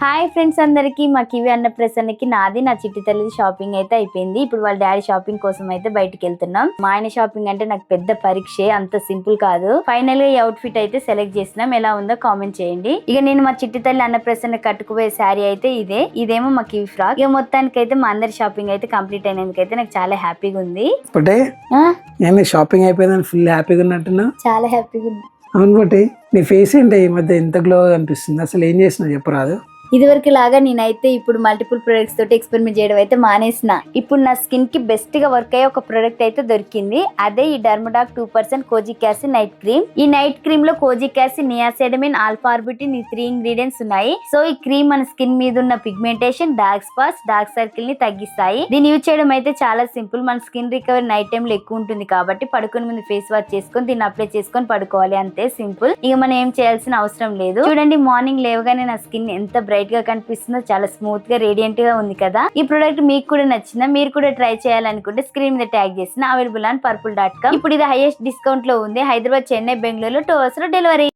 Hi friends అందరికి మా kiwi అన్న ప్రసన్నకి నాది నా చిట్టి తల్లి షాపింగ్ అయితే అయిపోయింది. ఇప్పుడు వాళ్ళ డాడీ షాపింగ్ కోసం అయితే బయటకు వెళ్తున్నాం. మా ఆయన షాపింగ్ అంటే నాకు పెద్ద పరీక్షే, అంత సింపుల్ కాదు. ఫైనల్ గా ఈ అవుట్ ఫిట్ అయితే సెలెక్ట్ చేసినాం. ఎలా ఉందో కామెంట్ చేయండి. ఇక నేను మా చిట్టి తల్లి అన్న ప్రసన్న కట్టుకుపోయే శారీ అయితే ఇదేమో మా కివి ఫ్రాక్. ఇక మొత్తానికి అయితే మా అందరి షాపింగ్ అయితే కంప్లీట్ అయినందుకైతే నాకు చాలా హ్యాపీగా ఉంది. షాపింగ్ అయిపోయిందని ఫుల్ హ్యాపీగా ఉన్నట్టున్నా? చాలా హ్యాపీగా ఉంది. అవును బట్టి నీ ఫేస్ ఏంటి ఈ మధ్య ఎంత గ్లో అనిపిస్తుంది? అసలు ఏం చేసినా చెప్పరాదు. ఇదివరకు లాగా నేనైతే ఇప్పుడు మల్టిపుల్ ప్రొడక్ట్స్ తోటి ఎక్స్పెరిమెంట్ చేయడం అయితే మానేసిన. ఇప్పుడు నా స్కిన్ కి బెస్ట్ గా వర్క్ అయ్యే ఒక ప్రొడక్ట్ అయితే దొరికింది. అదే ఈ డర్మడాక్ 2% కోజిక్ యాసిడ్ నైట్ క్రీమ్. ఈ నైట్ క్రీమ్ లో కోజిక్ యాసిడ్, నియాసిడమిన్, ఆల్ఫా ఆర్బిటిన్, ఈ 3 ఇంగ్రీడియంట్స్ ఉన్నాయి. సో ఈ క్రీమ్ మన స్కిన్ మీద ఉన్న pigmentation, dark spots, dark circle ని తగ్గిస్తాయి. దీన్ని యూజ్ చేయడం అయితే చాలా సింపుల్. మన స్కిన్ రికవరీ నైట్ టైం లో ఎక్కువ ఉంటుంది కాబట్టి పడుకునే ముందు ఫేస్ వాష్ చేసుకొని దీన్ని అప్లై చేసుకొని పడుకోవాలి, అంతే సింపుల్. ఇక మనం ఏం చేయాల్సిన అవసరం లేదు. చూడండి, మార్నింగ్ లేవగానే నా స్కిన్ ఎంత బ్రైట్ గా కనిపిస్తుందో, చాలా స్మూత్ గా రేడియంట్ గా ఉంది కదా. ఈ ప్రొడక్ట్ మీకు కూడా నచ్చిందా? మీరు కూడా ట్రై చేయాలనుకుంటే స్క్రీన్ మీద ట్యాగ్ చేసిన అవైలబుల్ ఆన్ purple.com. ఇప్పుడు ఇది హైయెస్ట్ డిస్కౌంట్ లో ఉంది. హైదరాబాద్, చెన్నై, బెంగళూరులో 2 hours లో డెలివరీ.